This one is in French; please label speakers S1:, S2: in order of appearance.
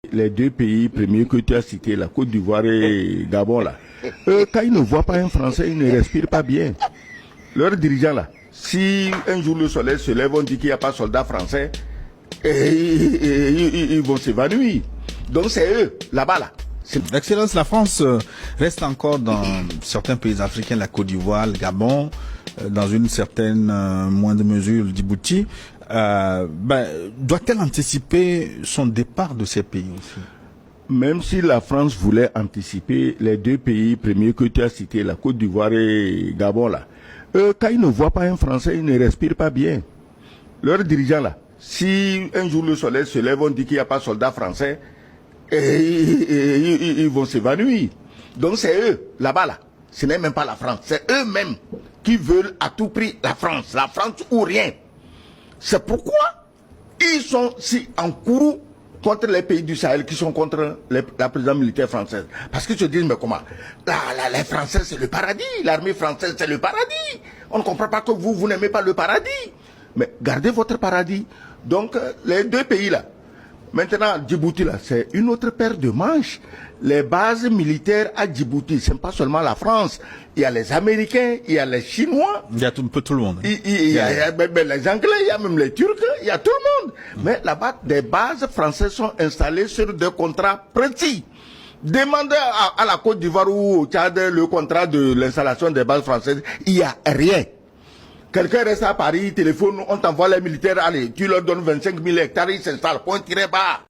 S1: Les deux pays premiers que tu as cités, la Côte d'Ivoire et Gabon, là, quand ils ne voient pas un Français, ils ne respirent pas bien. Leurs dirigeants, là, si un jour le soleil se lève, on dit qu'il n'y a pas de soldats français, ils vont s'évanouir. Donc c'est eux, là-bas, là.
S2: Excellence, la France reste encore dans certains pays africains, la Côte d'Ivoire, le Gabon, dans une certaine moindre mesure, le Djibouti. Doit-elle anticiper son départ de ces pays aussi?
S1: Même si la France voulait anticiper, les deux pays premiers que tu as cités, la Côte d'Ivoire et Gabon, là, quand ils ne voient pas un Français, ils ne respirent pas bien. Leurs dirigeants, là, si un jour le soleil se lève, on dit qu'il n'y a pas de soldats français, ils vont s'évanouir. Donc c'est eux, là-bas, là. Ce n'est même pas la France. C'est eux-mêmes qui veulent à tout prix la France. La France ou rien. C'est pourquoi ils sont si en courroux contre les pays du Sahel qui sont contre la présidence militaire française. Parce que je dis, mais comment les Français, c'est le paradis. L'armée française, c'est le paradis. On ne comprend pas que vous n'aimez pas le paradis. Mais gardez votre paradis. Donc, les deux pays là, maintenant, Djibouti, là, c'est une autre paire de manches. Les bases militaires à Djibouti, ce n'est pas seulement la France. Il y a les Américains, il y a les Chinois.
S2: Il y a un peu tout le monde.
S1: Il y a les Anglais, il y a même les Turcs, il y a tout le monde. Mais là-bas, des bases françaises sont installées sur des contrats précis. Demandez à la Côte d'Ivoire ou au Tchad le contrat de l'installation des bases françaises. Il n'y a rien. Quelqu'un reste à Paris, téléphone, on t'envoie les militaires, allez, tu leur donnes 25 000 hectares, ils s'installent, point tiré bas.